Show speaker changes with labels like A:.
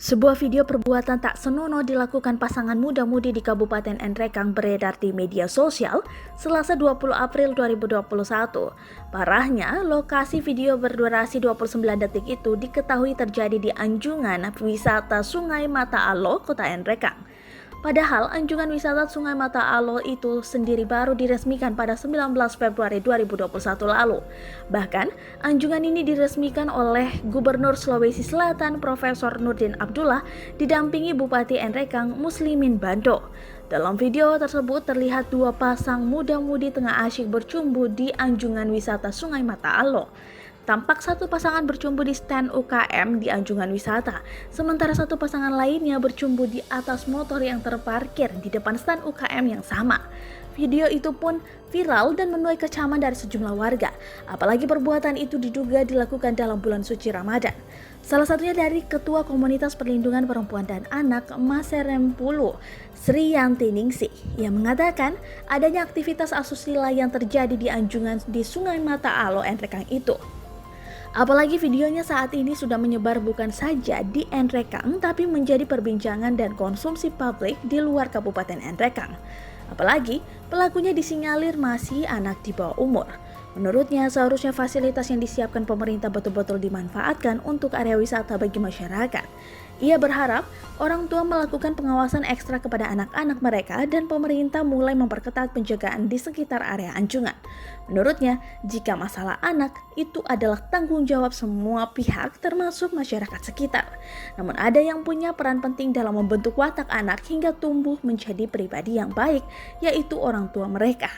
A: Sebuah video perbuatan tak senonoh dilakukan pasangan muda-mudi di Kabupaten Nrekang beredar di media sosial Selasa 20 April 2021. Parahnya, lokasi video berdurasi 29 detik itu diketahui terjadi di anjungan wisata Sungai Mata Alo, Kota Nrekang. Padahal anjungan wisata Sungai Mata Alo itu sendiri baru diresmikan pada 19 Februari 2021 lalu. Bahkan, anjungan ini diresmikan oleh Gubernur Sulawesi Selatan Profesor Nurdin Abdullah didampingi Bupati Nrekang Muslimin Bando. Dalam video tersebut terlihat dua pasang muda-mudi tengah asyik bercumbu di anjungan wisata Sungai Mata Alo. Tampak satu pasangan bercumbu di stand UKM di anjungan wisata, sementara satu pasangan lainnya bercumbu di atas motor yang terparkir di depan stand UKM yang sama. Video itu pun viral dan menuai kecaman dari sejumlah warga, apalagi perbuatan itu diduga dilakukan dalam bulan suci Ramadan. Salah satunya dari Ketua Komunitas Perlindungan Perempuan dan Anak Maserempulu, Sri Yanti Ningsih, yang mengatakan adanya aktivitas asusila yang terjadi di anjungan di Sungai Mata Alo Nrekang itu. Apalagi videonya saat ini sudah menyebar bukan saja di Nrekang, tapi menjadi perbincangan dan konsumsi publik di luar Kabupaten Nrekang. Apalagi pelakunya disinyalir masih anak di bawah umur. Menurutnya seharusnya fasilitas yang disiapkan pemerintah betul-betul dimanfaatkan untuk area wisata bagi masyarakat. Ia berharap orang tua melakukan pengawasan ekstra kepada anak-anak mereka dan pemerintah mulai memperketat penjagaan di sekitar area anjungan. Menurutnya, jika masalah anak itu adalah tanggung jawab semua pihak termasuk masyarakat sekitar. Namun ada yang punya peran penting dalam membentuk watak anak hingga tumbuh menjadi pribadi yang baik, yaitu orang tua mereka.